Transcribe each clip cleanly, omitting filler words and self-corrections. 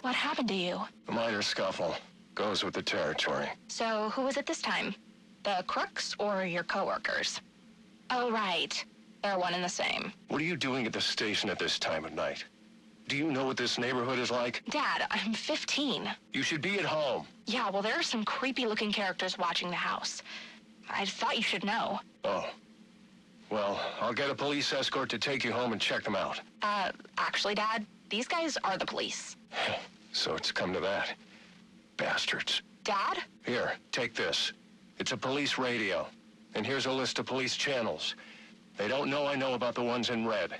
What happened to you? A minor scuffle. Goes with the territory. So, who was it this time? The crooks or your coworkers? Oh, right. They're one and the same. What are you doing at the station at this time of night? Do you know what this neighborhood is like? Dad, I'm 15. You should be at home. Yeah, well, there are some creepy-looking characters watching the house. I thought you should know. Oh. Well, I'll get a police escort to take you home and check them out. Actually, Dad, these guys are the police. So it's come to that. Bastards. Dad? Here, take this. It's a police radio. And here's a list of police channels. They don't know I know about the ones in red.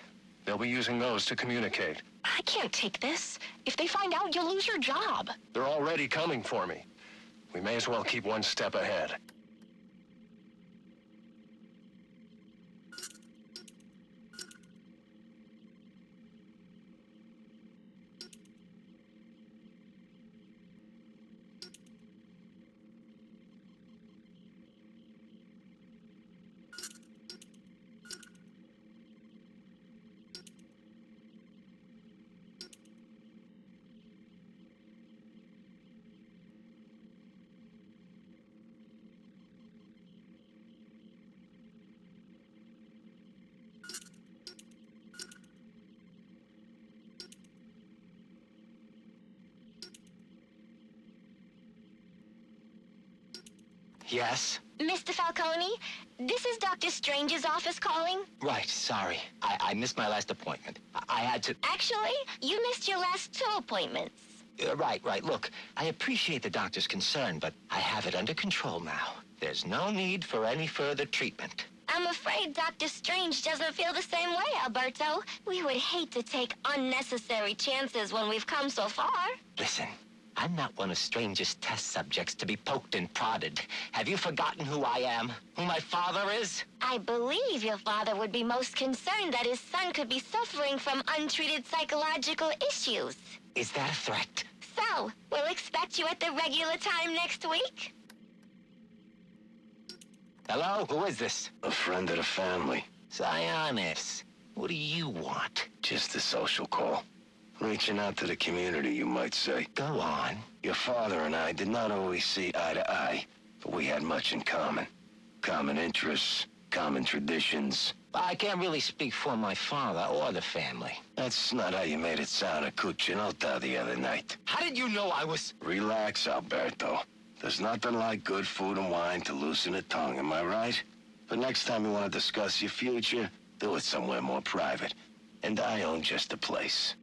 They'll be using those to communicate. I can't take this. If they find out, you'll lose your job. They're already coming for me. We may as well keep one step ahead. Yes? Mr. Falcone, this is Dr. Strange's office calling. Right, sorry. I missed my last appointment. I had to... Actually, you missed your last 2 appointments. Right. Look, I appreciate the doctor's concern, but I have it under control now. There's no need for any further treatment. I'm afraid Dr. Strange doesn't feel the same way, Alberto. We would hate to take unnecessary chances when we've come so far. Listen, I'm not one of Strange's test subjects to be poked and prodded. Have you forgotten who I am? Who my father is? I believe your father would be most concerned that his son could be suffering from untreated psychological issues. Is that a threat? So, we'll expect you at the regular time next week? Hello? Who is this? A friend of the family. Sionis. What do you want? Just a social call. Reaching out to the community, you might say. Go on. Your father and I did not always see eye to eye, but we had much in common. Common interests, common traditions. I can't really speak for my father or the family. That's not how you made it sound at Cuccinota the other night. How did you know I was... Relax, Alberto. There's nothing like good food and wine to loosen the tongue, am I right? But next time you want to discuss your future, do it somewhere more private. And I own just the place.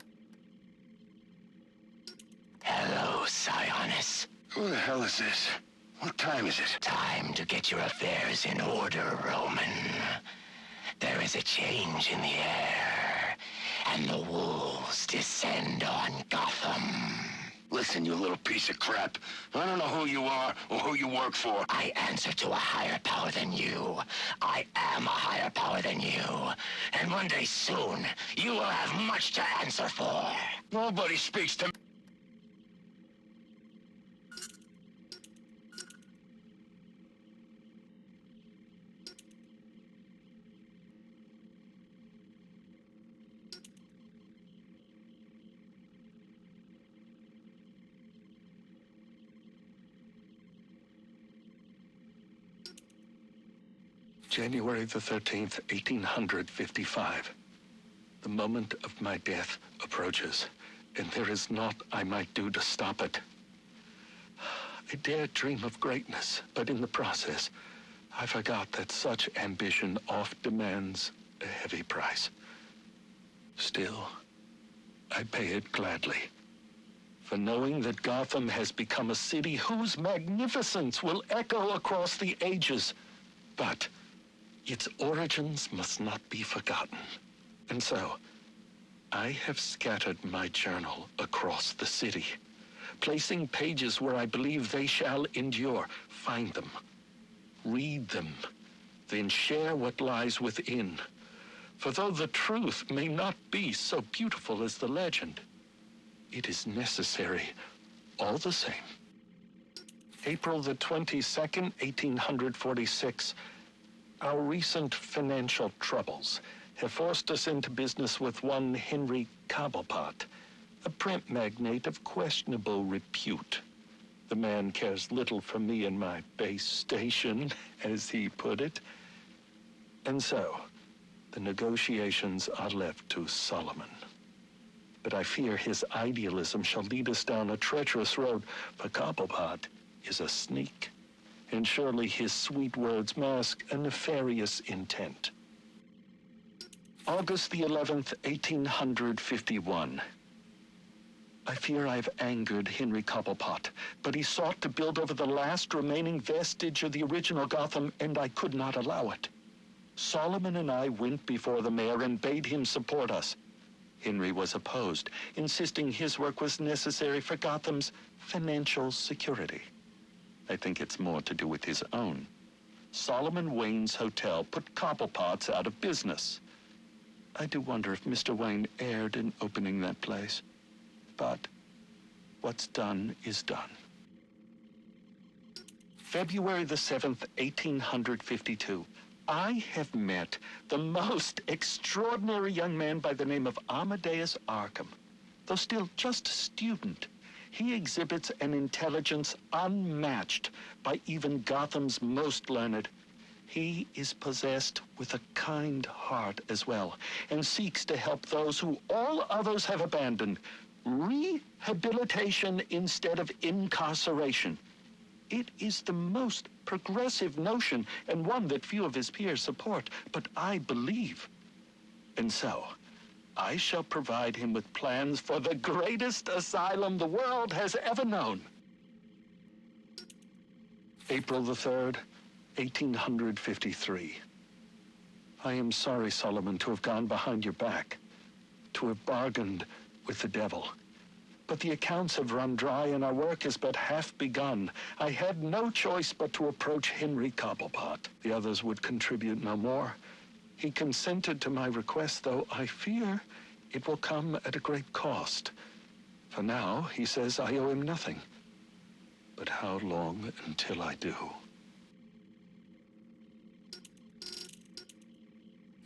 Hello, Sionis. Who the hell is this? What time is it? Time to get your affairs in order, Roman. There is a change in the air, and the wolves descend on Gotham. Listen, you little piece of crap. I don't know who you are or who you work for. I answer to a higher power than you. I am a higher power than you. And one day soon, you will have much to answer for. Nobody speaks to me. January the 13th, 1855. The moment of my death approaches, and there is naught I might do to stop it. I dare dream of greatness, but in the process, I forgot that such ambition oft demands a heavy price. Still, I pay it gladly. For knowing that Gotham has become a city whose magnificence will echo across the ages. But its origins must not be forgotten. And so, I have scattered my journal across the city, placing pages where I believe they shall endure. Find them, read them, then share what lies within. For though the truth may not be so beautiful as the legend, it is necessary all the same. April the 22nd, 1846. Our recent financial troubles have forced us into business with one Henry Cobblepot, a print magnate of questionable repute. The man cares little for me and my base station, as he put it. And so, the negotiations are left to Solomon. But I fear his idealism shall lead us down a treacherous road, for Cobblepot is a sneak, and surely his sweet words mask a nefarious intent. August the 11th, 1851. I fear I've angered Henry Cobblepot, but he sought to build over the last remaining vestige of the original Gotham, and I could not allow it. Solomon and I went before the mayor and bade him support us. Henry was opposed, insisting his work was necessary for Gotham's financial security. I think it's more to do with his own. Solomon Wayne's hotel put Cobblepot's out of business. I do wonder if Mr. Wayne erred in opening that place. But what's done is done. February the 7th, 1852. I have met the most extraordinary young man by the name of Amadeus Arkham. Though still just a student, he exhibits an intelligence unmatched by even Gotham's most learned. He is possessed with a kind heart as well, and seeks to help those who all others have abandoned. Rehabilitation instead of incarceration. It is the most progressive notion, and one that few of his peers support, but I believe. And so, I shall provide him with plans for the greatest asylum the world has ever known. April the 3rd, 1853. I am sorry, Solomon, to have gone behind your back, to have bargained with the devil. But the accounts have run dry, and our work has but half begun. I had no choice but to approach Henry Cobblepot. The others would contribute no more. He consented to my request, though I fear it will come at a great cost. For now, he says I owe him nothing. But how long until I do?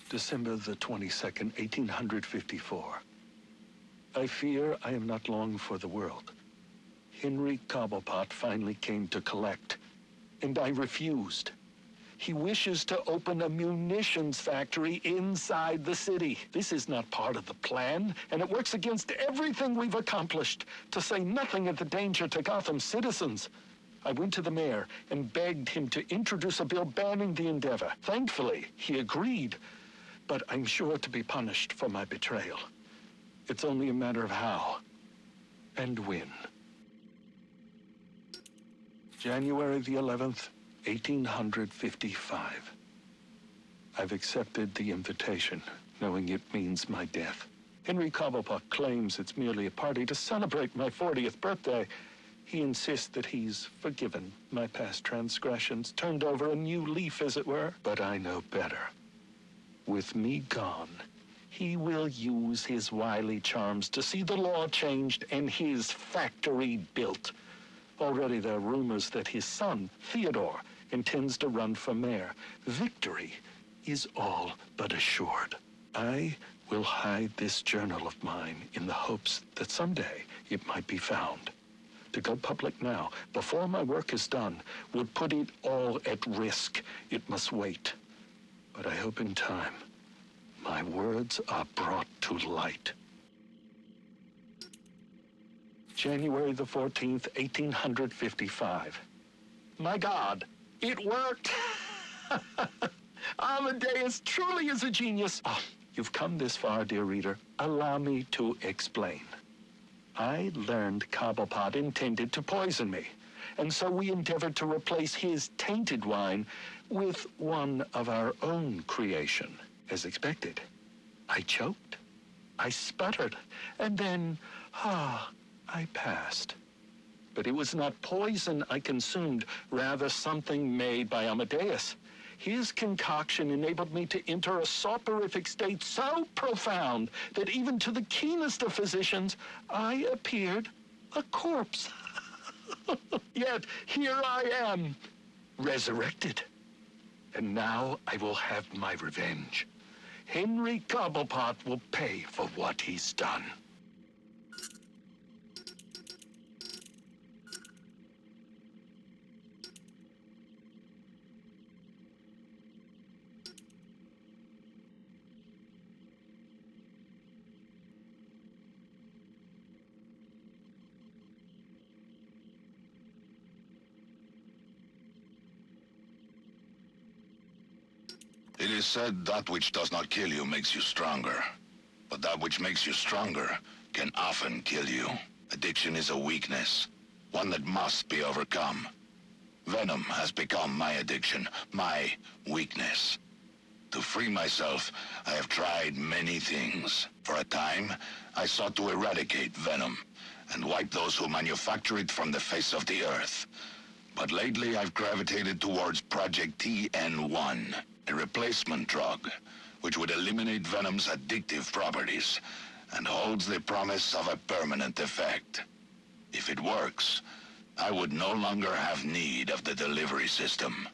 December the 22nd, 1854. I fear I am not long for the world. Henry Cobblepot finally came to collect, and I refused. He wishes to open a munitions factory inside the city. This is not part of the plan, and it works against everything we've accomplished, to say nothing of the danger to Gotham's citizens. I went to the mayor and begged him to introduce a bill banning the endeavor. Thankfully, he agreed, but I'm sure to be punished for my betrayal. It's only a matter of how and when. January the 11th, 1855. I've accepted the invitation, knowing it means my death. Henry Cobblepot claims it's merely a party to celebrate my 40th birthday. He insists that he's forgiven my past transgressions, turned over a new leaf, as it were. But I know better. With me gone, he will use his wily charms to see the law changed and his factory built. Already there are rumors that his son, Theodore, intends to run for mayor. Victory is all but assured. I will hide this journal of mine in the hopes that someday it might be found. To go public now, before my work is done, would put it all at risk. It must wait. But I hope in time, my words are brought to light. January the 14th, 1855. My God, it worked! Amadeus truly is a genius. Ah, you've come this far, dear reader. Allow me to explain. I learned Cobblepot intended to poison me, and so we endeavored to replace his tainted wine with one of our own creation. As expected, I choked, I sputtered, and then, I passed. But it was not poison I consumed, rather something made by Amadeus. His concoction enabled me to enter a soporific state so profound that even to the keenest of physicians, I appeared a corpse. Yet here I am, resurrected. And now I will have my revenge. Henry Cobblepot will pay for what he's done. is said that which does not kill you makes you stronger. But that which makes you stronger can often kill you. Addiction is a weakness, one that must be overcome. Venom has become my addiction, my weakness. To free myself, I have tried many things. For a time, I sought to eradicate Venom and wipe those who manufacture it from the face of the earth. But lately, I've gravitated towards Project TN1, a replacement drug, which would eliminate Venom's addictive properties and holds the promise of a permanent effect. If it works, I would no longer have need of the delivery system.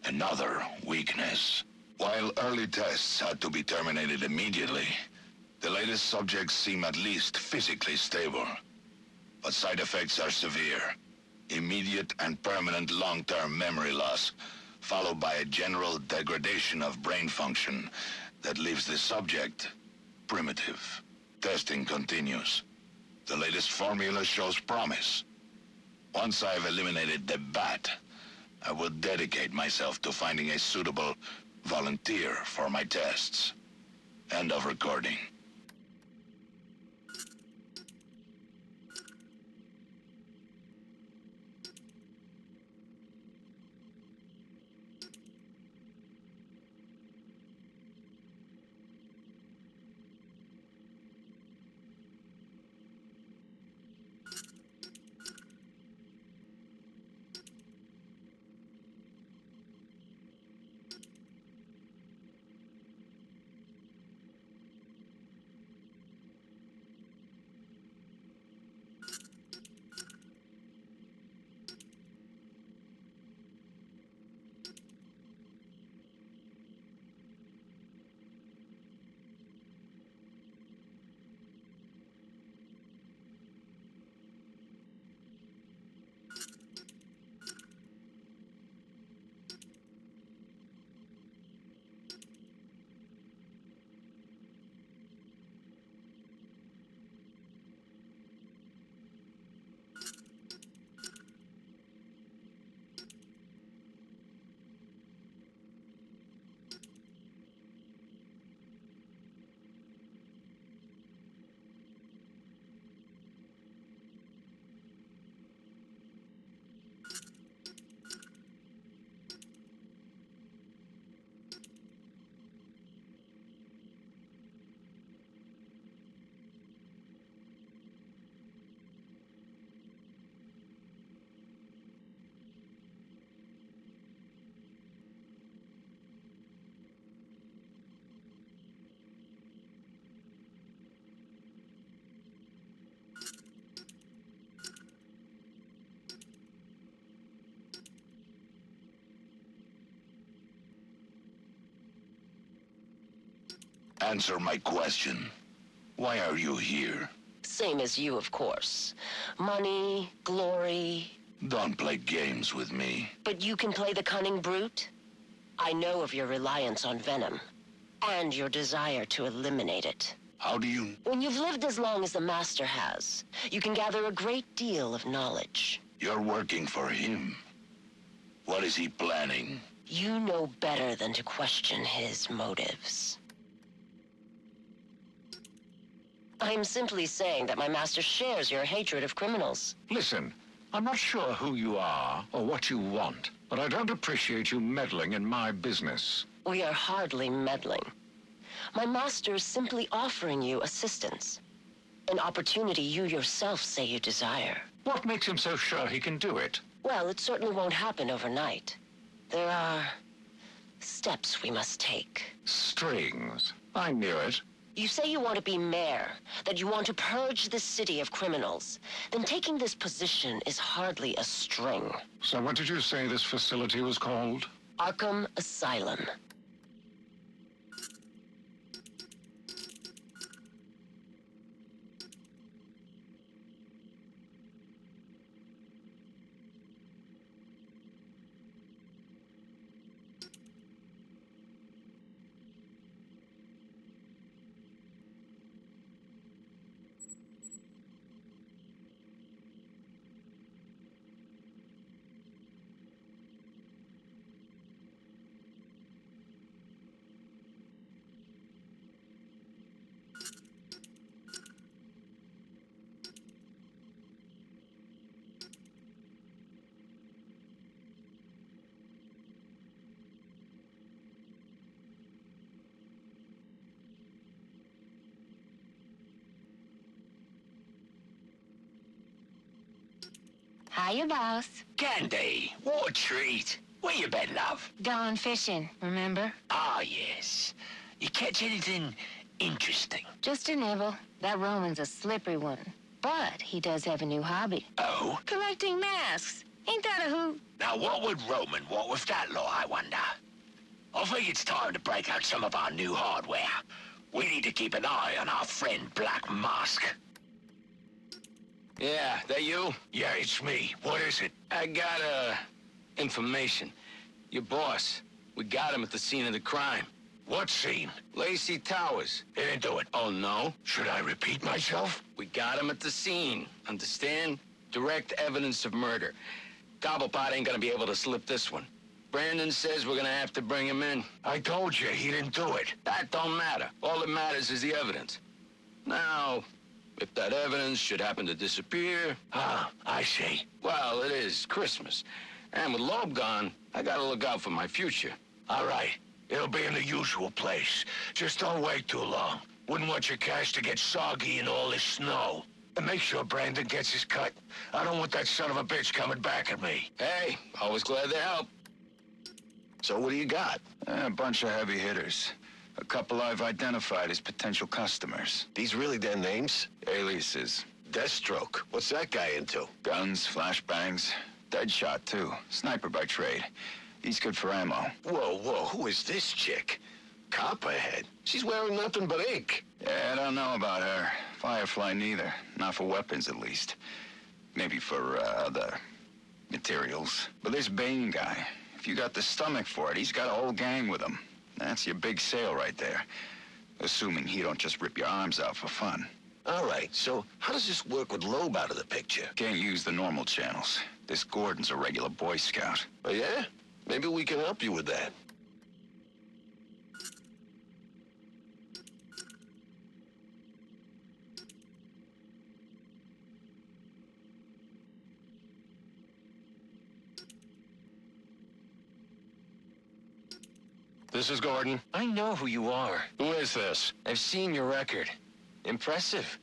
Another weakness. While early tests had to be terminated immediately, the latest subjects seem at least physically stable. But side effects are severe. Immediate and permanent long-term memory loss, followed by a general degradation of brain function that leaves the subject primitive. Testing continues. The latest formula shows promise. Once I've eliminated the bat, I will dedicate myself to finding a suitable volunteer for my tests. End of recording. Answer my question. Why are you here? Same as you, of course. Money, glory. Don't play games with me. But you can play the cunning brute? I know of your reliance on Venom, and your desire to eliminate it. How do you... When you've lived as long as the Master has, you can gather a great deal of knowledge. You're working for him. What is he planning? You know better than to question his motives. I'm simply saying that my master shares your hatred of criminals. Listen, I'm not sure who you are or what you want, but I don't appreciate you meddling in my business. We are hardly meddling. My master is simply offering you assistance. An opportunity you yourself say you desire. What makes him so sure he can do it? Well, it certainly won't happen overnight. There are steps we must take. Strings. I knew it. You say you want to be mayor, that you want to purge the city of criminals. Then taking this position is hardly a string. So what did you say this facility was called? Arkham Asylum. Hiya, boss. Candy, what a treat. Where you been, love? Gone fishing, remember? Ah, yes. You catch anything interesting? Just a nibble. That Roman's a slippery one. But he does have a new hobby. Oh? Collecting masks. Ain't that a hoot? Now, what would Roman want with that law, I wonder? I think it's time to break out some of our new hardware. We need to keep an eye on our friend Black Mask. Yeah, that you? Yeah, it's me. What is it? I got, information. Your boss. We got him at the scene of the crime. What scene? Lacey Towers. He didn't do it. Oh, no? Should I repeat myself? We got him at the scene. Understand? Direct evidence of murder. Cobblepot ain't gonna be able to slip this one. Brandon says we're gonna have to bring him in. I told you, he didn't do it. That don't matter. All that matters is the evidence. Now, if that evidence should happen to disappear... Ah, I see. Well, it is Christmas. And with Loeb gone, I gotta look out for my future. All right. It'll be in the usual place. Just don't wait too long. Wouldn't want your cash to get soggy in all this snow. And make sure Brandon gets his cut. I don't want that son of a bitch coming back at me. Hey, always glad to help. So what do you got? A bunch of heavy hitters. A couple I've identified as potential customers. These really their names? Aliases. Deathstroke. What's that guy into? Guns, flashbangs. Deadshot, too. Sniper by trade. He's good for ammo. Whoa, who is this chick? Copperhead. She's wearing nothing but ink. Yeah, I don't know about her. Firefly neither. Not for weapons, at least. Maybe for, other materials. But this Bane guy, if you got the stomach for it, he's got a whole gang with him. That's your big sale right there. Assuming he don't just rip your arms out for fun. All right, so how does this work with Loeb out of the picture? Can't use the normal channels. This Gordon's a regular Boy Scout. Oh, yeah? Maybe we can help you with that. This is Gordon. I know who you are. Who is this? I've seen your record. Impressive.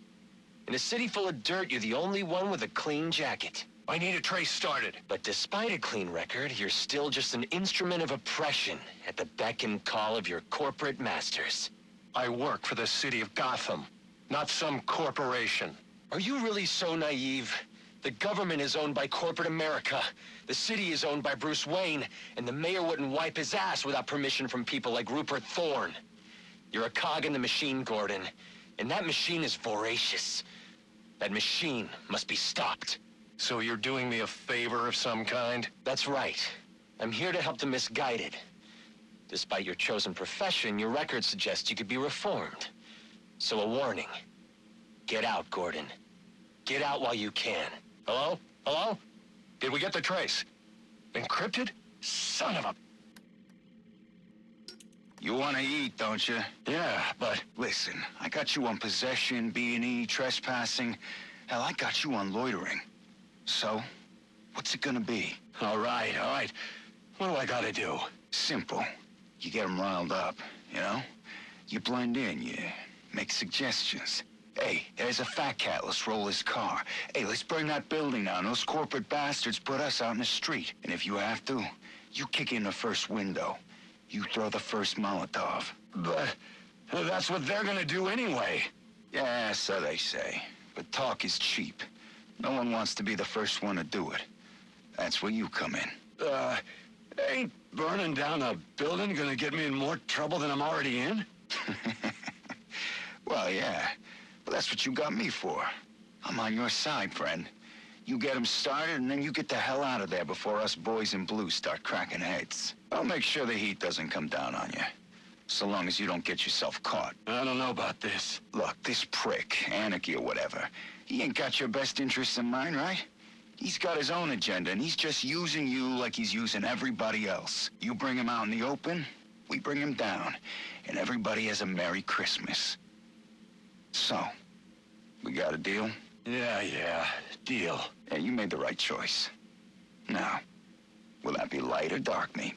In a city full of dirt, you're the only one with a clean jacket. I need a trace started. But despite a clean record, you're still just an instrument of oppression at the beck and call of your corporate masters. I work for the city of Gotham, not some corporation. Are you really so naive? The government is owned by corporate America. The city is owned by Bruce Wayne, and the mayor wouldn't wipe his ass without permission from people like Rupert Thorne. You're a cog in the machine, Gordon, and that machine is voracious. That machine must be stopped. So you're doing me a favor of some kind? That's right. I'm here to help the misguided. Despite your chosen profession, your record suggests you could be reformed. So a warning. Get out, Gordon. Get out while you can. Hello? Hello? Did we get the trace? Encrypted? Son of a... You want to eat, don't you? Yeah, but... Listen, I got you on possession, B&E, trespassing. Hell, I got you on loitering. So, what's it gonna be? All right. What do I gotta do? Simple. You get them riled up, you know? You blend in, you make suggestions. Hey, there's a fat cat, let's roll his car. Hey, let's burn that building down. Those corporate bastards put us out in the street. And if you have to, you kick in the first window. You throw the first Molotov. But that's what they're gonna do anyway. Yeah, so they say. But talk is cheap. No one wants to be the first one to do it. That's where you come in. Ain't burning down a building gonna get me in more trouble than I'm already in? Well, yeah. But that's what you got me for. I'm on your side, friend. You get them started, and then you get the hell out of there before us boys in blue start cracking heads. I'll make sure the heat doesn't come down on you. So long as you don't get yourself caught. I don't know about this. Look, this prick, Anarchy or whatever, he ain't got your best interests in mind, right? He's got his own agenda, and he's just using you like he's using everybody else. You bring him out in the open, we bring him down, and everybody has a Merry Christmas. So, we got a deal? Yeah, deal. Yeah, you made the right choice. Now, will that be light or dark meat?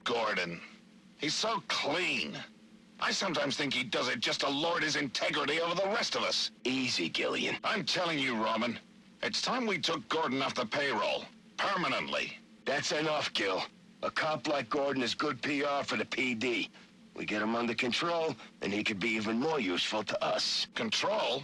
Gordon. He's so clean. I sometimes think he does it just to lord his integrity over the rest of us. Easy, Gillian. I'm telling you, Roman, it's time we took Gordon off the payroll. Permanently. That's enough, Gil. A cop like Gordon is good PR for the PD. We get him under control, and he could be even more useful to us. Control?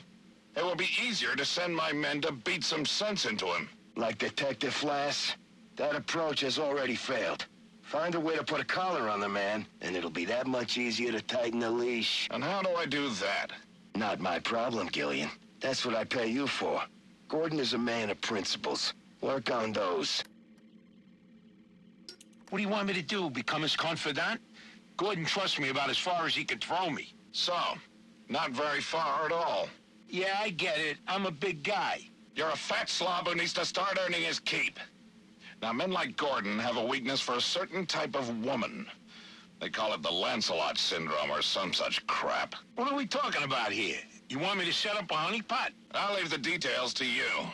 It will be easier to send my men to beat some sense into him. Like Detective Flass, that approach has already failed. Find a way to put a collar on the man, and it'll be that much easier to tighten the leash. And how do I do that? Not my problem, Gillian. That's what I pay you for. Gordon is a man of principles. Work on those. What do you want me to do, become his confidant? Gordon trusts me about as far as he can throw me. So, not very far at all. Yeah, I get it. I'm a big guy. You're a fat slob who needs to start earning his keep. Now, men like Gordon have a weakness for a certain type of woman. They call it the Lancelot syndrome or some such crap. What are we talking about here? You want me to set up a honeypot? I'll leave the details to you.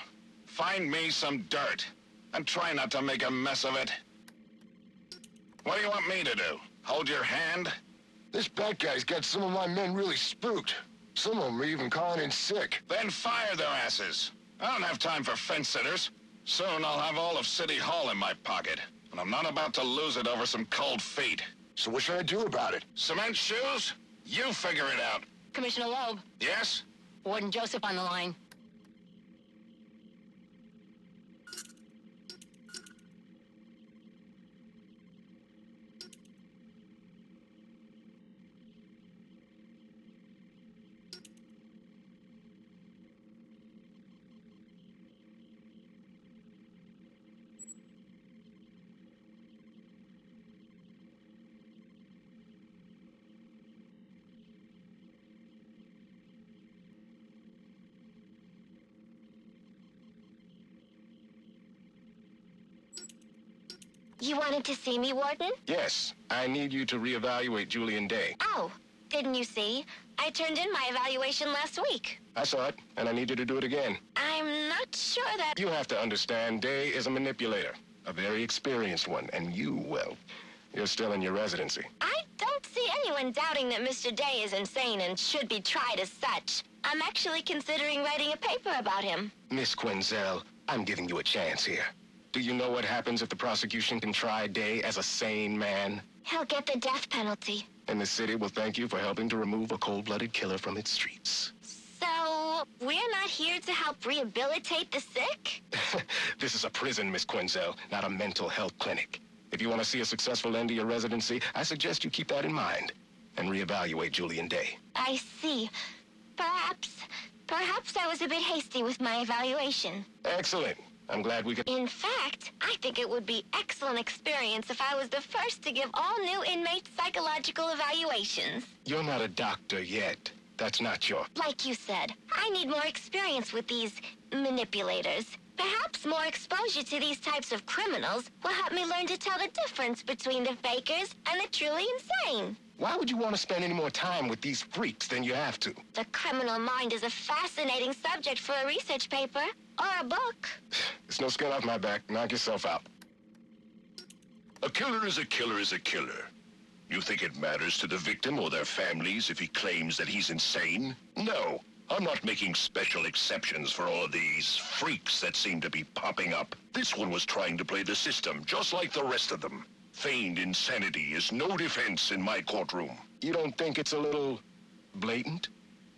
Find me some dirt, and try not to make a mess of it. What do you want me to do? Hold your hand? This bad guy's got some of my men really spooked. Some of them are even calling in sick. Then fire their asses. I don't have time for fence-sitters. Soon I'll have all of City Hall in my pocket, and I'm not about to lose it over some cold feet. So what should I do about it? Cement shoes? You figure it out. Commissioner Loeb, Yes? Warden Joseph on the line. You wanted to see me, Warden? Yes, I need you to reevaluate Julian Day. Oh, didn't you see? I turned in my evaluation last week. I saw it, and I need you to do it again. I'm not sure that... You have to understand, Day is a manipulator, a very experienced one, and you, well, you're still in your residency. I don't see anyone doubting that Mr. Day is insane and should be tried as such. I'm actually considering writing a paper about him. Miss Quinzel, I'm giving you a chance here. Do you know what happens if the prosecution can try Day as a sane man? He'll get the death penalty. And the city will thank you for helping to remove a cold-blooded killer from its streets. So, we're not here to help rehabilitate the sick? This is a prison, Miss Quinzel, not a mental health clinic. If you want to see a successful end to your residency, I suggest you keep that in mind and reevaluate Julian Day. I see. Perhaps I was a bit hasty with my evaluation. Excellent. I'm glad we could... In fact, I think it would be excellent experience if I was the first to give all new inmates psychological evaluations. You're not a doctor yet. That's not your... Like you said, I need more experience with these manipulators. Perhaps more exposure to these types of criminals will help me learn to tell the difference between the fakers and the truly insane. Why would you want to spend any more time with these freaks than you have to? The criminal mind is a fascinating subject for a research paper or a book. There's no skin off my back. Knock yourself out. A killer is a killer is a killer. You think it matters to the victim or their families if he claims that he's insane? No. I'm not making special exceptions for all of these freaks that seem to be popping up. This one was trying to play the system, just like the rest of them. Feigned insanity is no defense in my courtroom. You don't think it's a little blatant?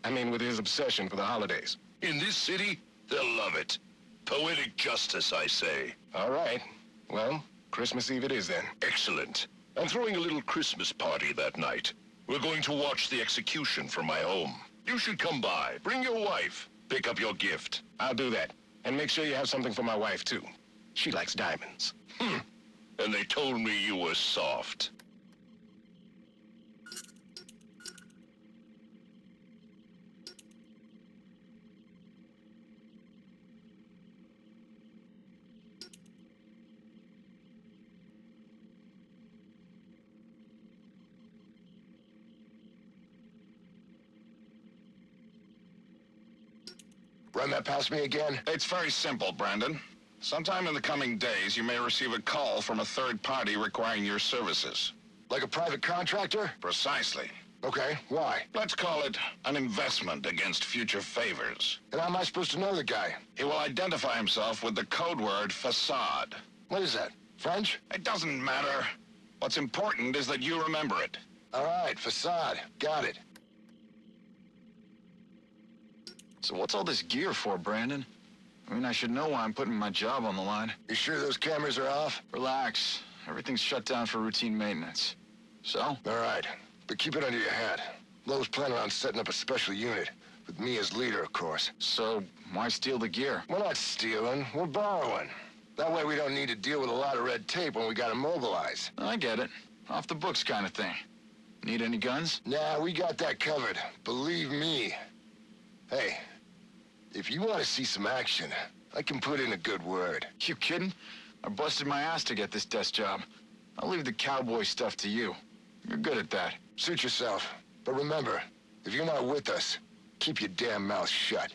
I mean, with his obsession for the holidays. In this city, they'll love it. Poetic justice, I say. All right. Well, Christmas Eve it is then. Excellent. I'm throwing a little Christmas party that night. We're going to watch the execution from my home. You should come by. Bring your wife. Pick up your gift. I'll do that. And make sure you have something for my wife, too. She likes diamonds. And they told me you were soft. Run that past me again? It's very simple, Brandon. Sometime in the coming days, you may receive a call from a third party requiring your services. Like a private contractor? Precisely. Okay, why? Let's call it an investment against future favors. And how am I supposed to know the guy? He will identify himself with the code word facade. What is that, French? It doesn't matter. What's important is that you remember it. All right, facade. Got it. So what's all this gear for, Brandon? I mean, I should know why I'm putting my job on the line. You sure those cameras are off? Relax. Everything's shut down for routine maintenance. So? All right, but keep it under your hat. Lowe's planning on setting up a special unit, with me as leader, of course. So, why steal the gear? We're not stealing, we're borrowing. That way we don't need to deal with a lot of red tape when we gotta mobilize. I get it. Off the books kind of thing. Need any guns? Nah, we got that covered. Believe me. Hey, if you want to see some action, I can put in a good word. You kidding? I busted my ass to get this desk job. I'll leave the cowboy stuff to you. You're good at that. Suit yourself. But remember, if you're not with us, keep your damn mouth shut.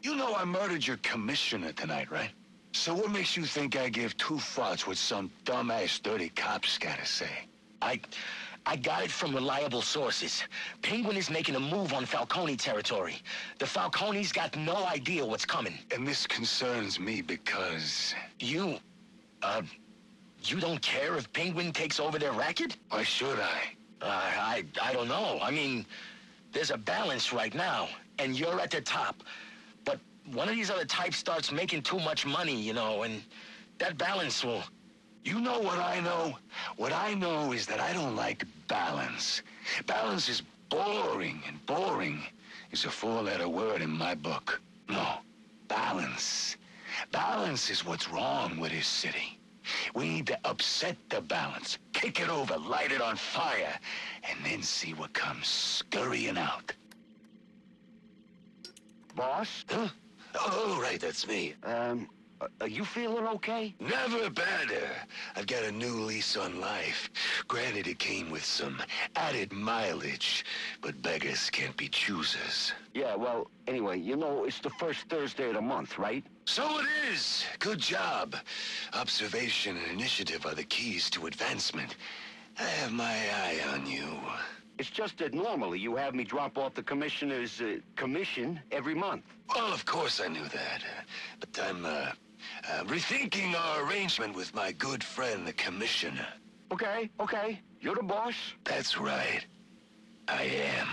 You know I murdered your commissioner tonight, right? So what makes you think I give two fucks what some dumbass dirty cop's gotta say? I got it from reliable sources. Penguin is making a move on Falcone territory. The Falcones got no idea what's coming. And this concerns me because... You don't care if Penguin takes over their racket? Why should I? I don't know. I mean, there's a balance right now, and you're at the top. But one of these other types starts making too much money, you know, and that balance will... You know what I know? What I know is that I don't like balance. Balance is boring, and boring is a four-letter word in my book. No, balance. Balance is what's wrong with this city. We need to upset the balance, kick it over, light it on fire, and then see what comes scurrying out. Boss? Huh? Oh, right, that's me. Are you feeling okay? Never better. I've got a new lease on life. Granted, it came with some added mileage, but beggars can't be choosers. Yeah, well, anyway, you know, it's the first Thursday of the month, right? So it is. Good job. Observation and initiative are the keys to advancement. I have my eye on you. It's just that normally you have me drop off the commissioner's commission every month. Well, of course I knew that. But I'm rethinking our arrangement with my good friend, the commissioner. Okay. You're the boss? That's right. I am.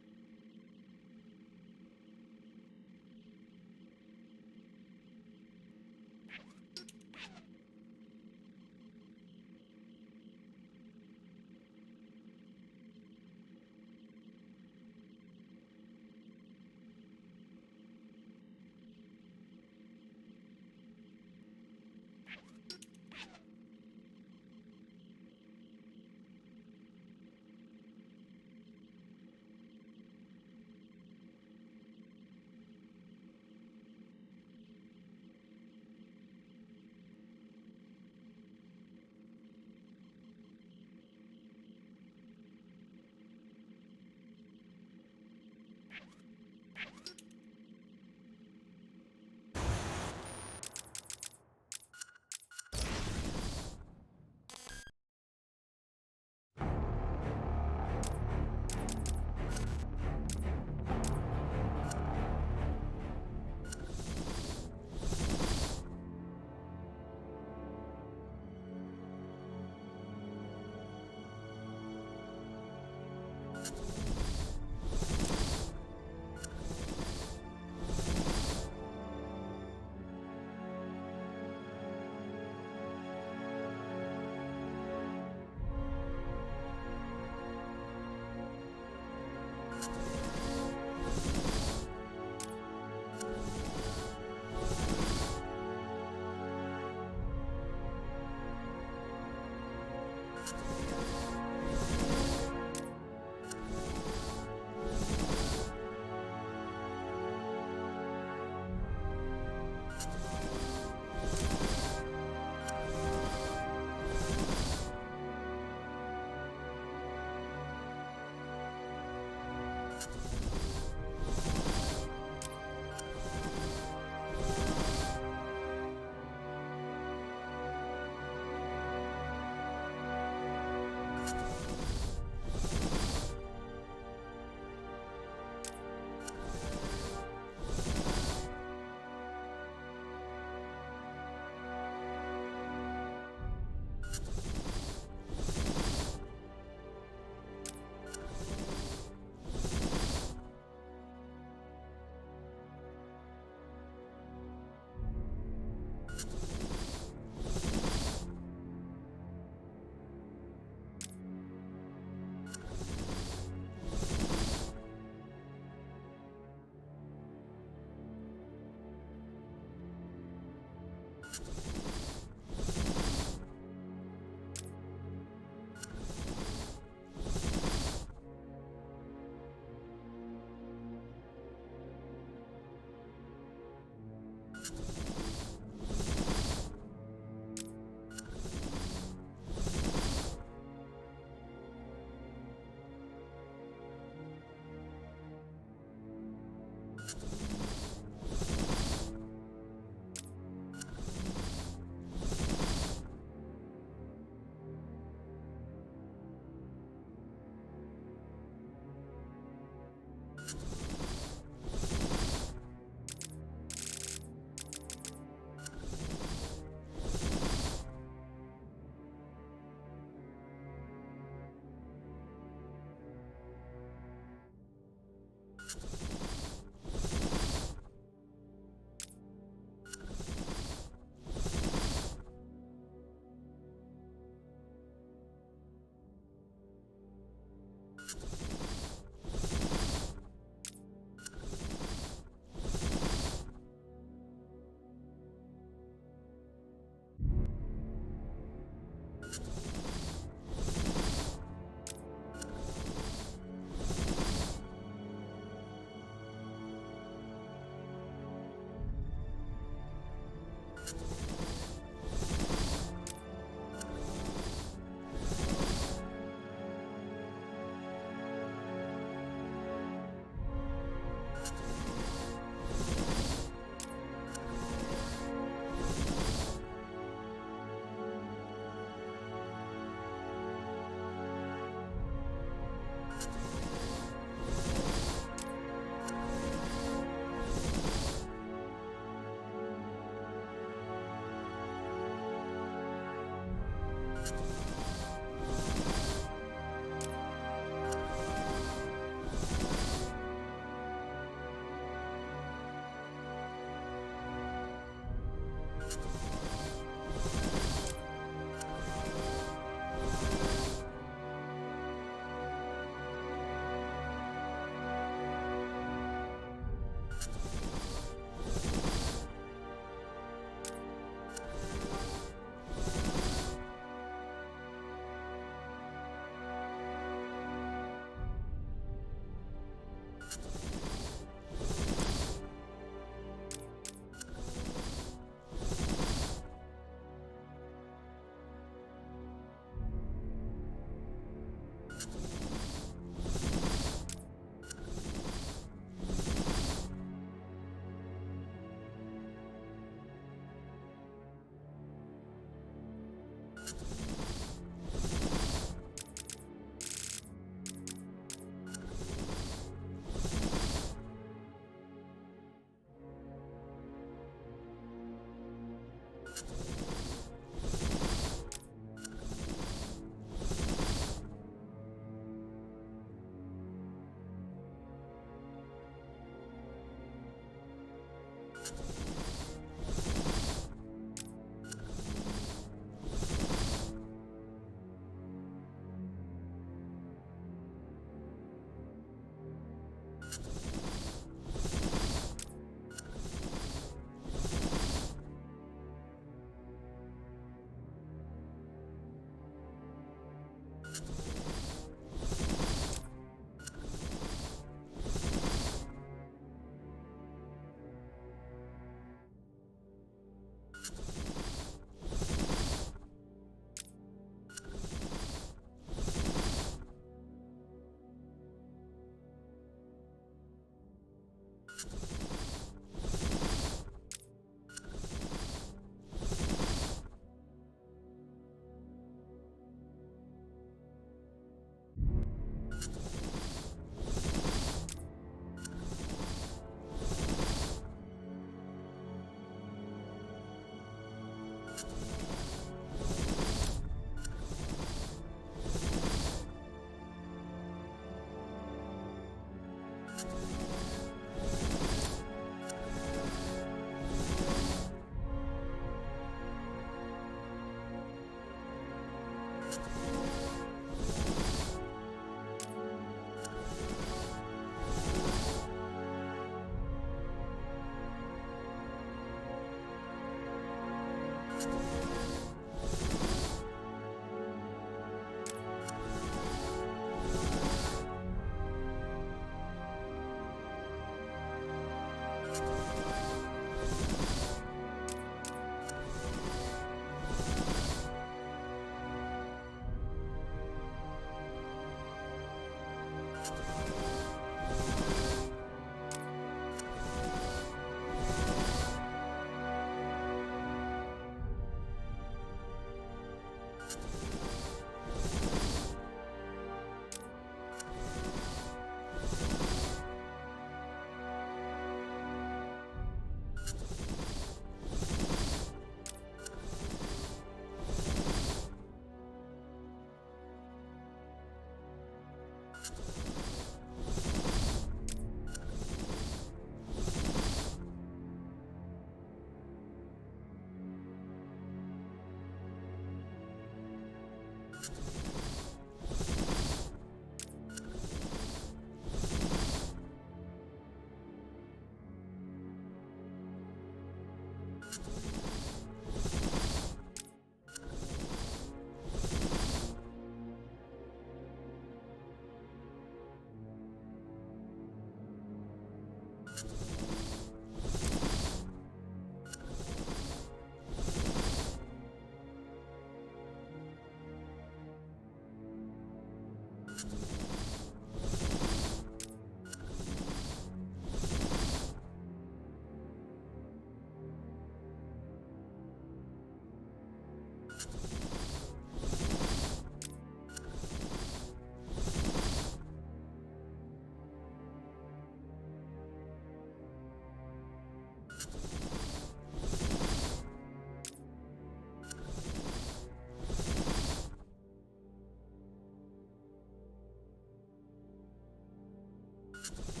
You